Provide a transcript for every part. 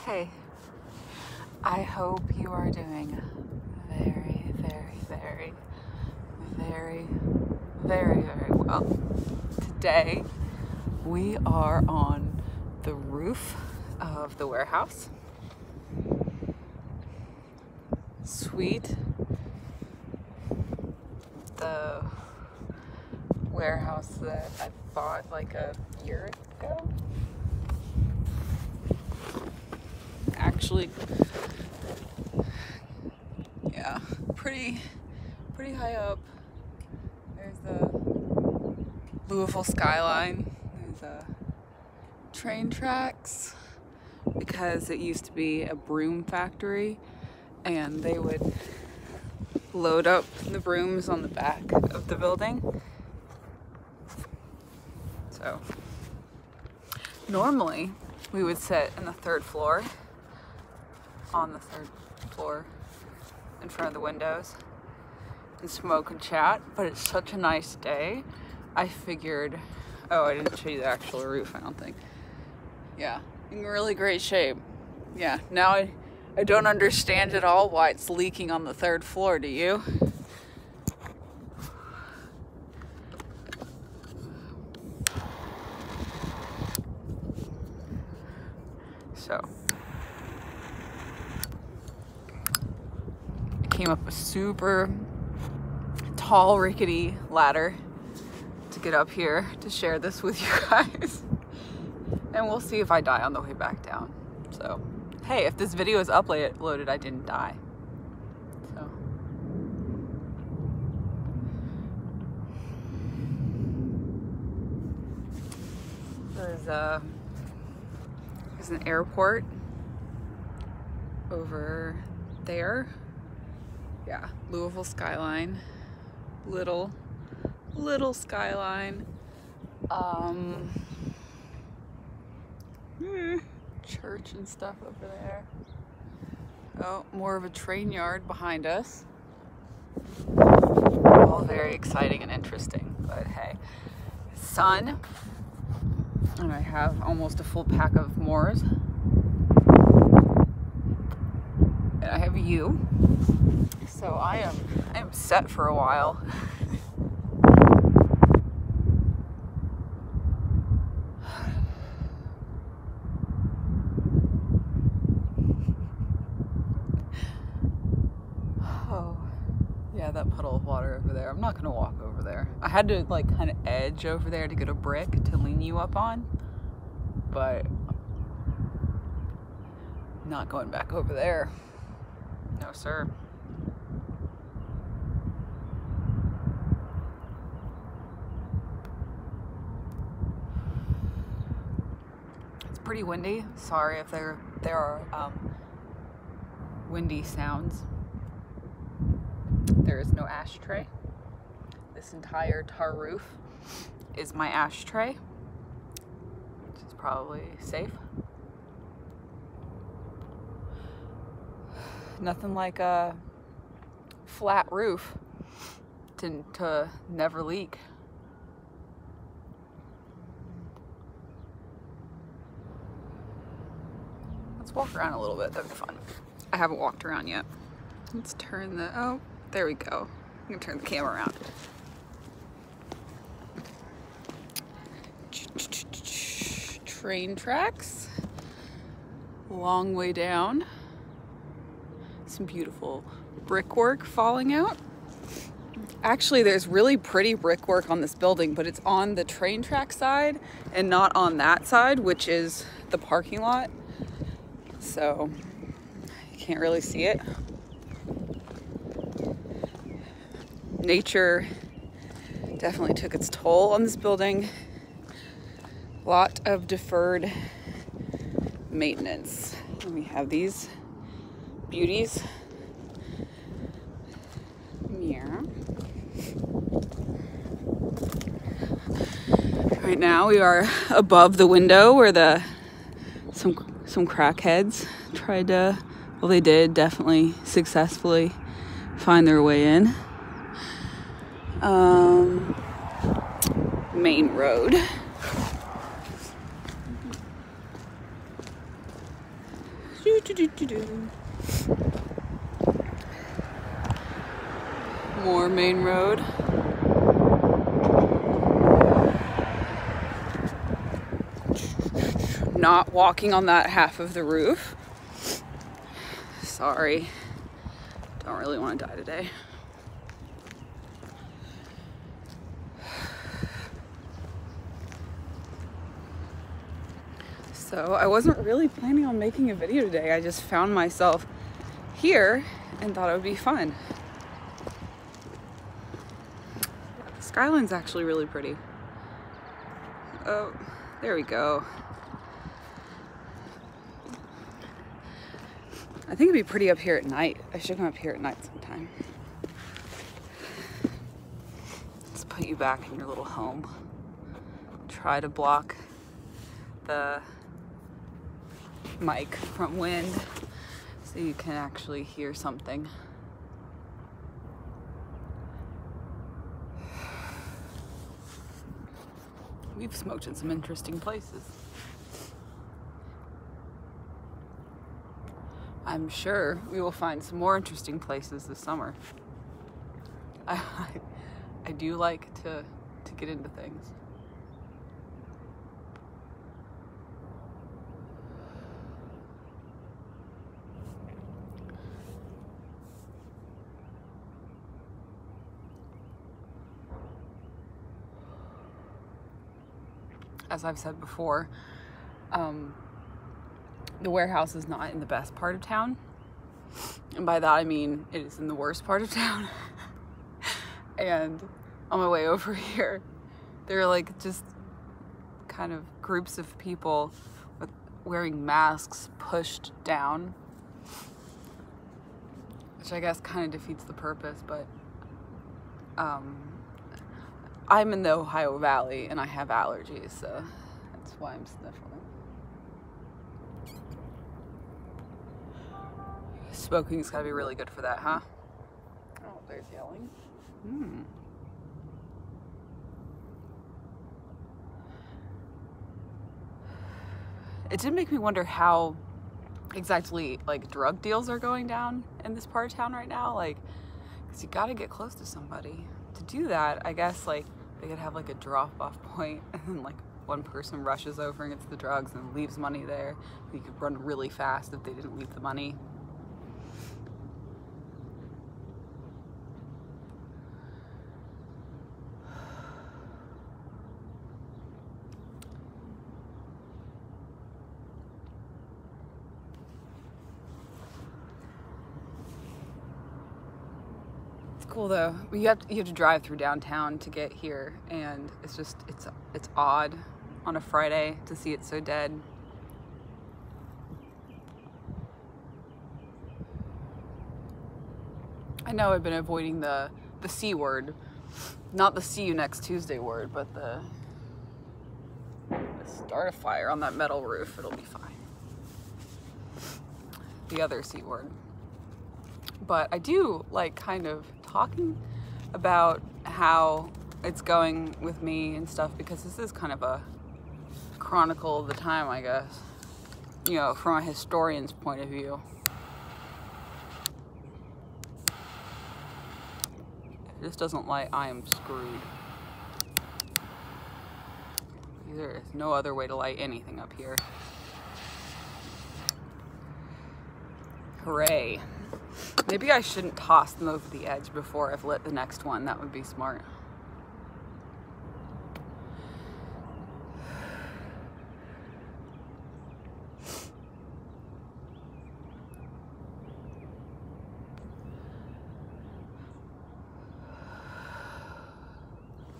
Hey, I hope you are doing very, very, very, very, very, very well. Today, we are on the roof of the warehouse. Sweet. The warehouse that I bought like a year ago. Actually, yeah, pretty high up. There's the Louisville skyline. There's train tracks because it used to be a broom factory, and they would load up the brooms on the back of the building. So normally we would sit in the third floor, on the third floor in front of the windows and smoke and chat, but it's such a nice day. I figured, oh, I didn't show you the actual roof, I don't think. Yeah, in really great shape. Yeah, now I don't understand at all why it's leaking on the third floor, do you? So, I came up a super tall, rickety ladder to get up here to share this with you guys. And we'll see if I die on the way back down. So, hey, if this video is uploaded, I didn't die. So. There's an airport over there. Yeah, Louisville skyline. Little skyline. Church and stuff over there. Oh, more of a train yard behind us. All very exciting and interesting, but hey. Sun. And I have almost a full pack of Moors. And I have you. So I am set for a while. Oh, yeah, that puddle of water over there. I'm not gonna walk over there. I had to like kind of edge over there to get a brick to lean you up on, but not going back over there. No, sir. It's pretty windy. Sorry if there are windy sounds. There is no ashtray. This entire tar roof is my ashtray, which is probably safe. Nothing like a flat roof to never leak. Let's walk around a little bit, that'd be fun. I haven't walked around yet. Let's turn the, oh, there we go. I'm gonna turn the camera around. Train tracks. Long way down. Some beautiful brickwork falling out. Actually, there's really pretty brickwork on this building, but it's on the train track side and not on that side, which is the parking lot. So you can't really see it. Nature definitely took its toll on this building. A lot of deferred maintenance. And we have these beauties. Yeah. Right now we are above the window where some crackheads tried to, well, they did definitely successfully find their way in. Main road. More main road. Not walking on that half of the roof. Sorry. Don't really want to die today. So I wasn't really planning on making a video today. I just found myself here and thought it would be fun. The skyline's actually really pretty. Oh, there we go. I think it'd be pretty up here at night. I should come up here at night sometime. Let's put you back in your little home. Try to block the mic from wind so you can actually hear something. We've smoked in some interesting places. I'm sure we will find some more interesting places this summer. I do like to get into things. As I've said before, the warehouse is not in the best part of town. And by that I mean it is in the worst part of town. And on my way over here, there are like just kind of groups of people with wearing masks pushed down, which I guess kind of defeats the purpose, but I'm in the Ohio Valley and I have allergies, so that's why I'm sniffling. Smoking's gotta be really good for that, huh? Oh, there's yelling. It did make me wonder how exactly like drug deals are going down in this part of town right now, like, because you gotta get close to somebody. To do that, I guess like they could have like a drop-off point and then like one person rushes over and gets the drugs and leaves money there. You could run really fast if they didn't leave the money. Cool though. You have to drive through downtown to get here, and it's just it's odd on a Friday to see it so dead. I know I've been avoiding the C word, not the see you next Tuesday word, but the start a fire on that metal roof. It'll be fine. The other C word. But I do like kind of talking about how it's going with me and stuff, because this is kind of a chronicle of the time, I guess, you know, from a historian's point of view. If this doesn't light, I am screwed. There is no other way to light anything up here. Hooray. Maybe I shouldn't toss them over the edge before I've lit the next one. That would be smart.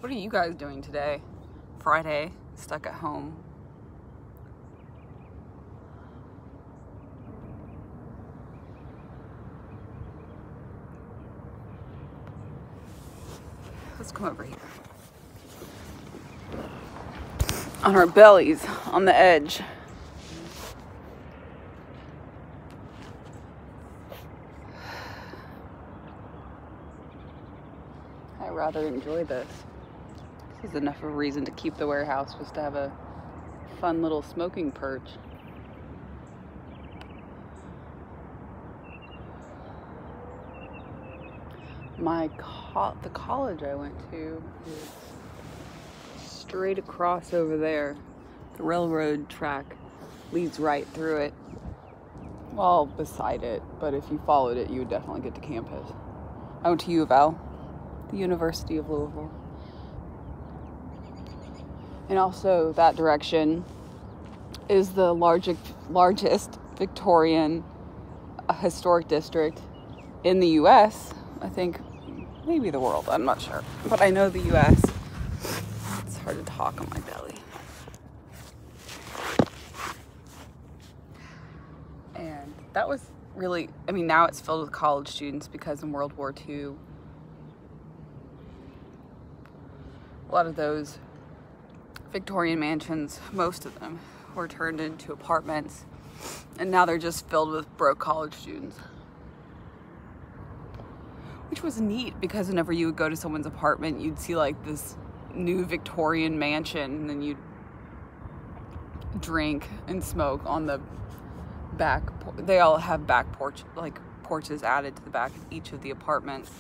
What are you guys doing today? Friday, stuck at home. Let's come over here. On our bellies, on the edge. I rather enjoy this. This is enough of a reason to keep the warehouse, just to have a fun little smoking perch. the college I went to is straight across over there. The railroad track leads right through it. Well, beside it, but if you followed it, you would definitely get to campus. I went to U of L, the University of Louisville. And also that direction is the largest Victorian historic district in the U.S. I think maybe the world, I'm not sure. But I know the U.S. It's hard to talk on my belly. And that was really, I mean, now it's filled with college students because in World War II, a lot of those Victorian mansions, most of them, were turned into apartments, and now they're just filled with broke college students. Which was neat, because whenever you would go to someone's apartment, you'd see like this new Victorian mansion, and then you'd drink and smoke on the back. They all have back porches added to the back of each of the apartments.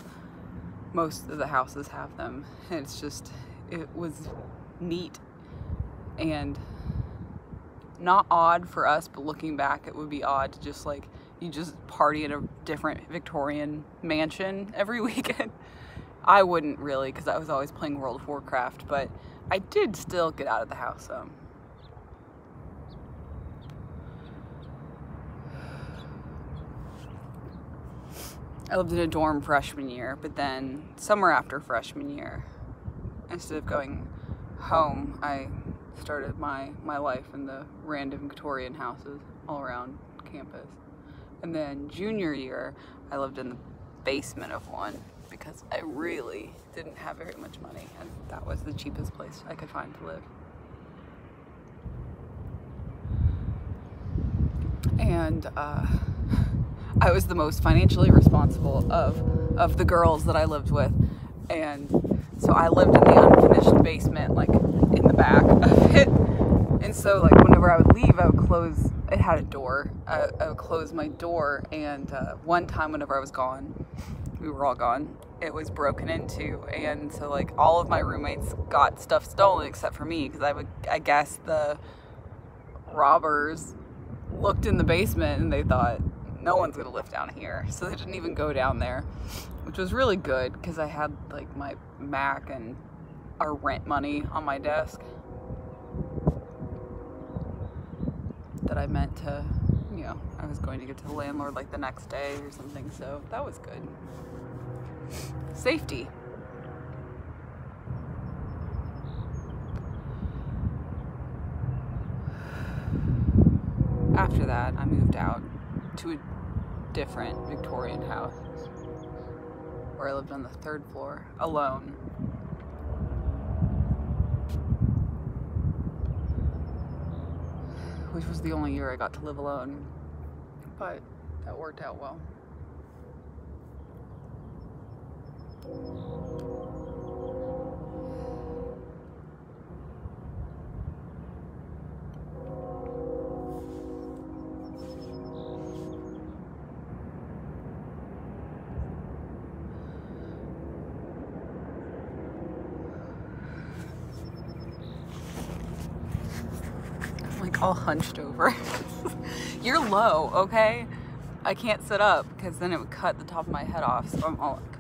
Most of the houses have them, and it was neat and not odd for us, but looking back, it would be odd to just like, you just party in a different Victorian mansion every weekend. I wouldn't really, because I was always playing World of Warcraft, but I did still get out of the house some. I lived in a dorm freshman year, but then summer after freshman year, instead of going home, I started my life in the random Victorian houses all around campus. And then junior year, I lived in the basement of one because I really didn't have very much money, and that was the cheapest place I could find to live. And I was the most financially responsible of the girls that I lived with, and so I lived in the unfinished basement, like in the back of it. And so like whenever I would leave, I would close, it had a door, I would close my door, and one time whenever I was gone, we were all gone, it was broken into, and so like all of my roommates got stuff stolen except for me, because I guess the robbers looked in the basement and they thought, no one's gonna live down here, so they didn't even go down there, which was really good because I had like my Mac and our rent money on my desk that I meant to, you know, I was going to get to the landlord like the next day or something, so that was good. Safety. After that, I moved out to a different Victorian house where I lived on the 3rd floor alone. Which was the only year I got to live alone, but that worked out well. Like all hunched over. You're low, okay? I can't sit up because then it would cut the top of my head off, so I'm all like,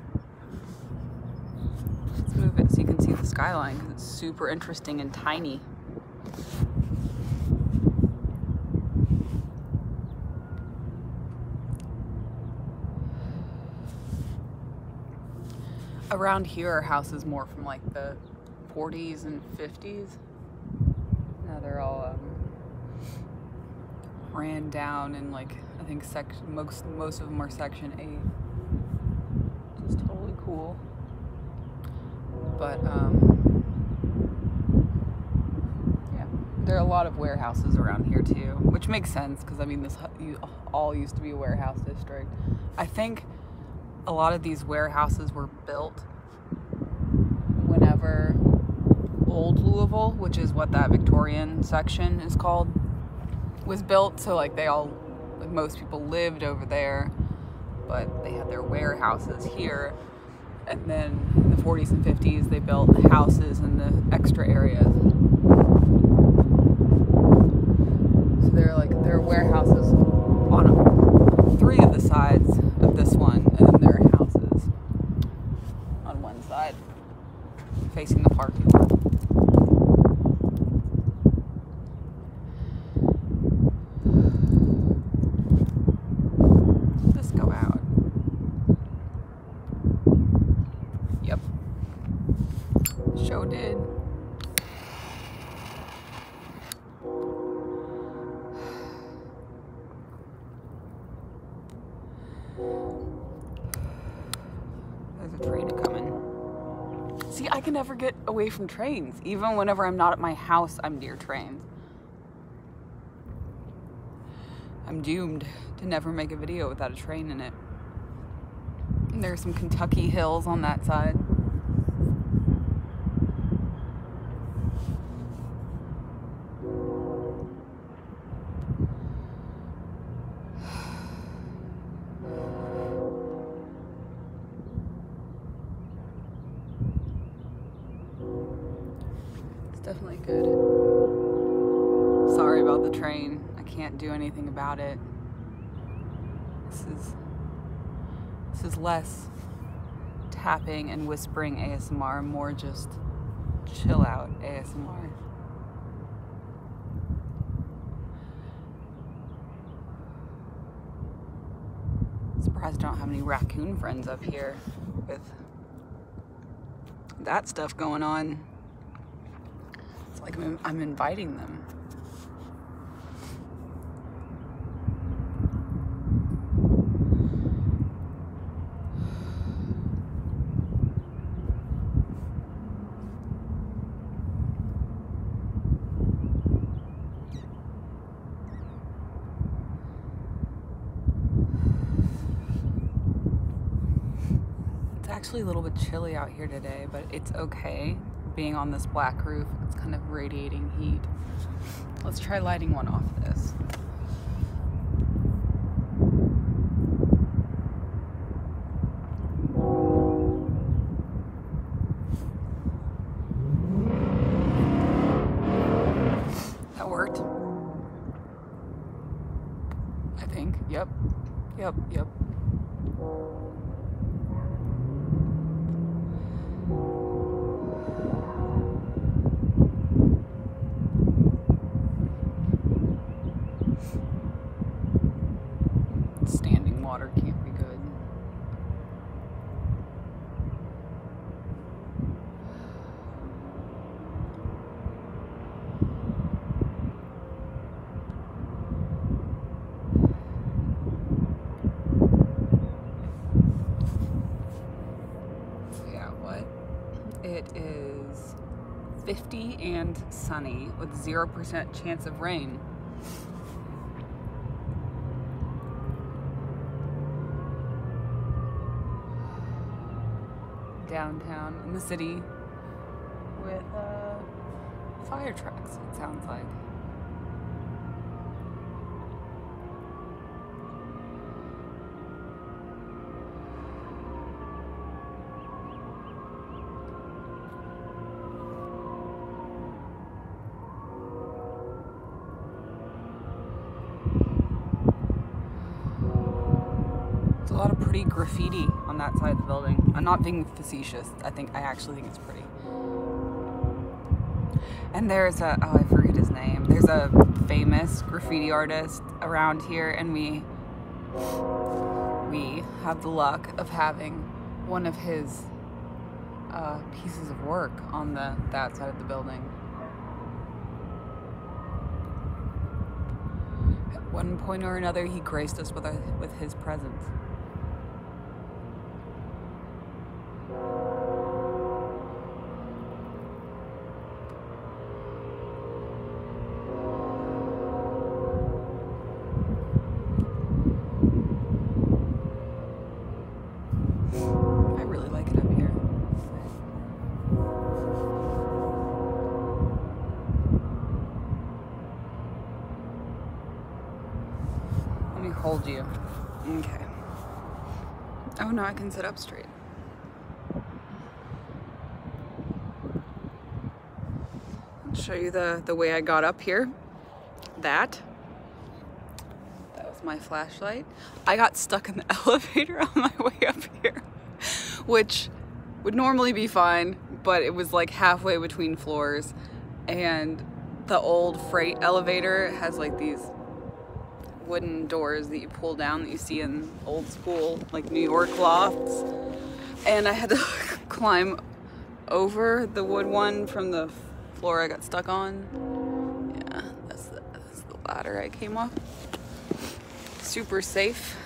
let's move it so you can see the skyline because it's super interesting and tiny. Around here are houses more from like the 40s and 50s. Now they're all ran down, and like I think most of them are Section 8, which is totally cool. But yeah, there are a lot of warehouses around here too, which makes sense because I mean this all used to be a warehouse district. I think a lot of these warehouses were built whenever Old Louisville, which is what that Victorian section is called, was built. So like most people lived over there, but they had their warehouses here. And then in the 40s and 50s, they built houses in the extra areas. So there are warehouses on 3 of the sides of this one, and then there are houses on one side facing the parking lot. Let's go out. Yep. Show did. There's a train coming. See, I can never get away from trains. Even whenever I'm not at my house, I'm near trains. I'm doomed to never make a video without a train in it. And there are some Kentucky hills on that side. Definitely good. Sorry about the train. I can't do anything about it. This is less tapping and whispering ASMR, more just chill out ASMR. Surprised I don't have any raccoon friends up here with that stuff going on. It's like I'm inviting them. It's actually a little bit chilly out here today, but it's okay. Being on this black roof, it's kind of radiating heat. Let's try lighting one off this. That worked. I think. Yep. Standing water can't be good. So yeah, what? It is 50 and sunny with 0% chance of rain. Downtown in the city with fire trucks, it sounds like. There's a lot of pretty graffiti on that side of the building. I'm not being facetious. I actually think it's pretty. And there's oh, I forget his name. There's a famous graffiti artist around here, and we have the luck of having one of his pieces of work on that side of the building. At one point or another, he graced us with his presence. I really like it up here. Let me hold you. Okay. Oh no, I can sit up straight. Show you the way I got up here. That was my flashlight. I got stuck in the elevator on my way up here, which would normally be fine, but it was like halfway between floors, and the old freight elevator has like these wooden doors that you pull down that you see in old school like New York lofts, and I had to climb over the wood one from the floor I got stuck on. Yeah, that's the ladder I came up. Super safe.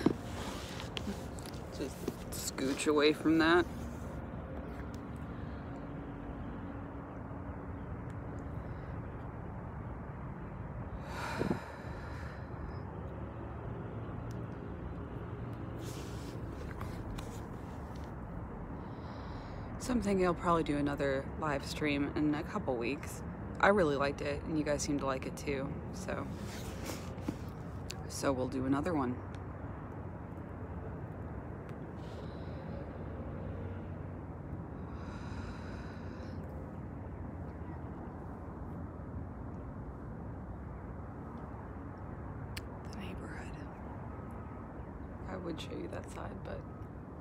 Just scooch away from that. So I'm thinking I'll probably do another live stream in a couple weeks. I really liked it, and you guys seem to like it too, so we'll do another one. The neighborhood. I would show you that side, but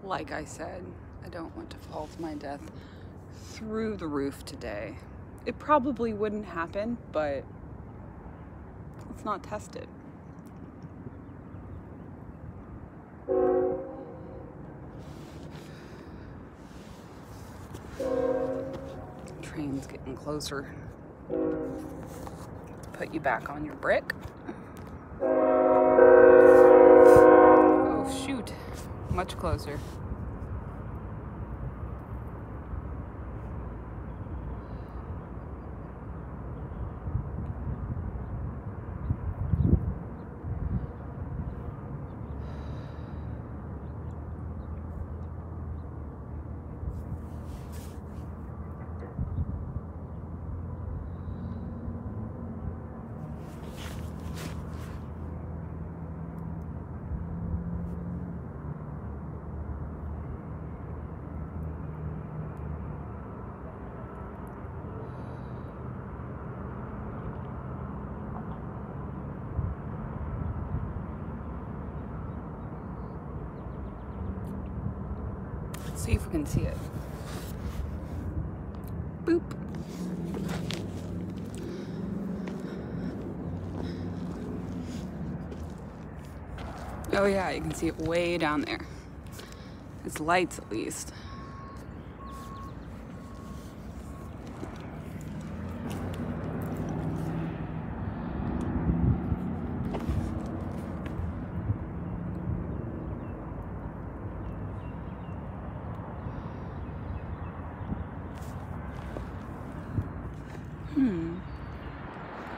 like I said, I don't want to fall to my death through the roof today. It probably wouldn't happen, but let's not test it. Train's getting closer. Put you back on your brick. Oh shoot, much closer. See if we can see it. Boop. Oh yeah, you can see it way down there. It's lights at least.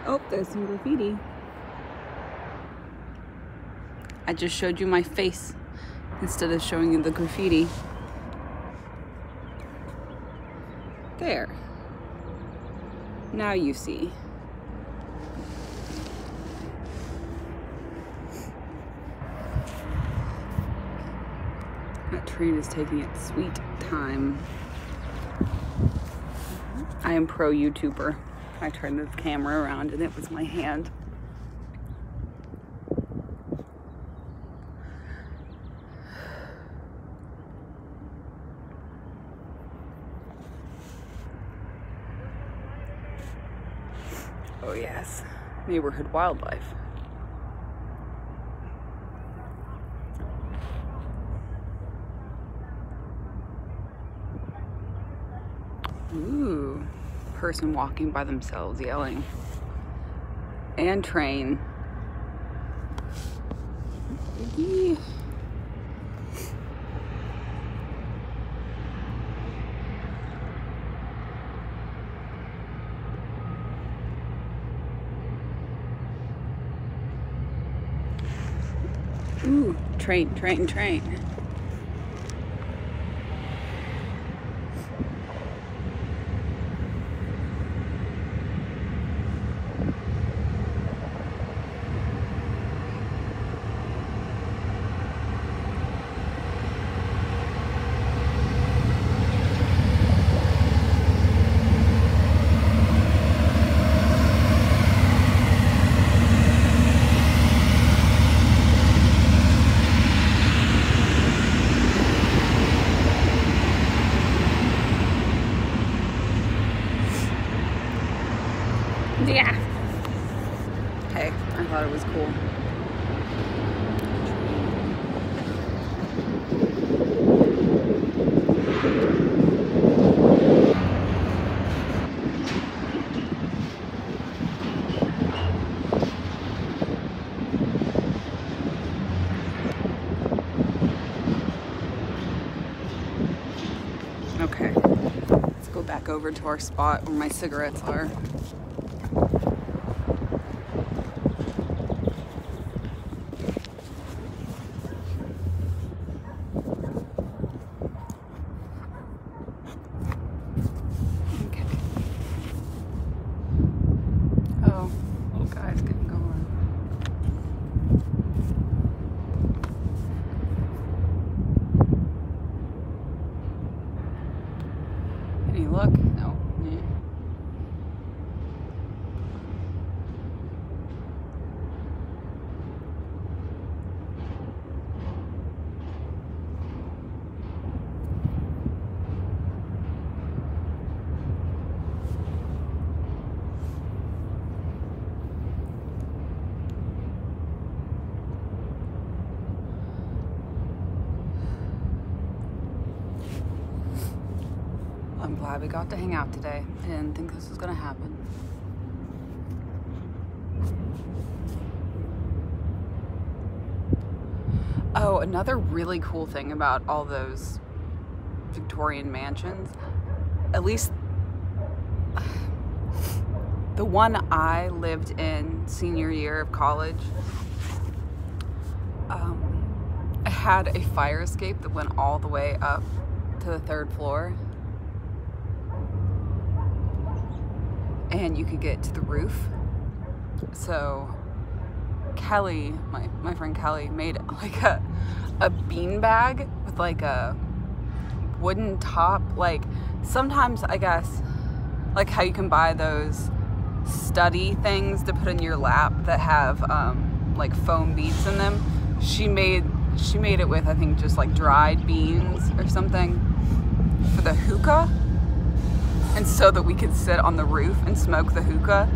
Oh, there's some graffiti. I just showed you my face instead of showing you the graffiti. There. Now you see. That train is taking its sweet time. I am pro YouTuber. I turned this camera around and it was my hand. Oh yes, neighborhood wildlife. Ooh. Person walking by themselves yelling. And train. Ooh, train, train, train. Okay, let's go back over to our spot where my cigarettes are. Okay. Oh, little guy's getting going. Any luck? No. Yeah. I'm glad we got to hang out today. I didn't think this was gonna happen. Oh, another really cool thing about all those Victorian mansions, at least the one I lived in senior year of college, it had a fire escape that went all the way up to the 3rd floor. And you could get to the roof. So Kelly, my friend Kelly, made like a bean bag with like a wooden top. Like sometimes, I guess, like how you can buy those study things to put in your lap that have like foam beads in them. She made it with, I think, just like dried beans or something for the hookah. And so that we could sit on the roof and smoke the hookah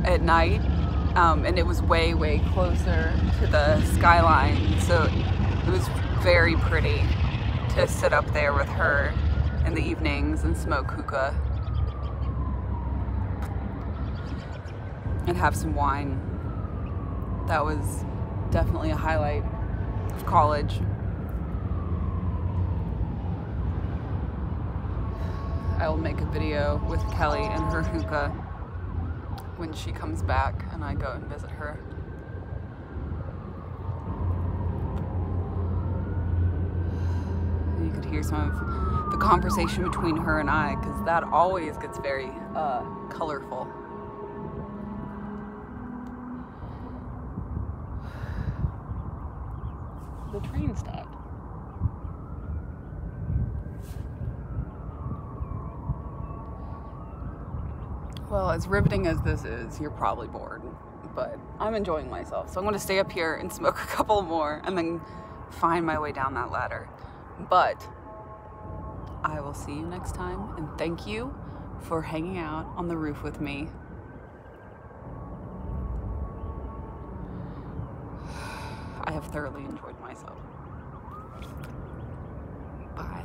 at night. And it was way, way closer to the skyline. So it was very pretty to sit up there with her in the evenings and smoke hookah. And have some wine. That was definitely a highlight of college. I will make a video with Kelly and her hookah when she comes back and I go and visit her. You could hear some of the conversation between her and I, because that always gets very colorful. The train stopped. Well, as riveting as this is, you're probably bored, but I'm enjoying myself. So I'm gonna stay up here and smoke a couple more and then find my way down that ladder. But I will see you next time, and thank you for hanging out on the roof with me. I have thoroughly enjoyed myself. Bye.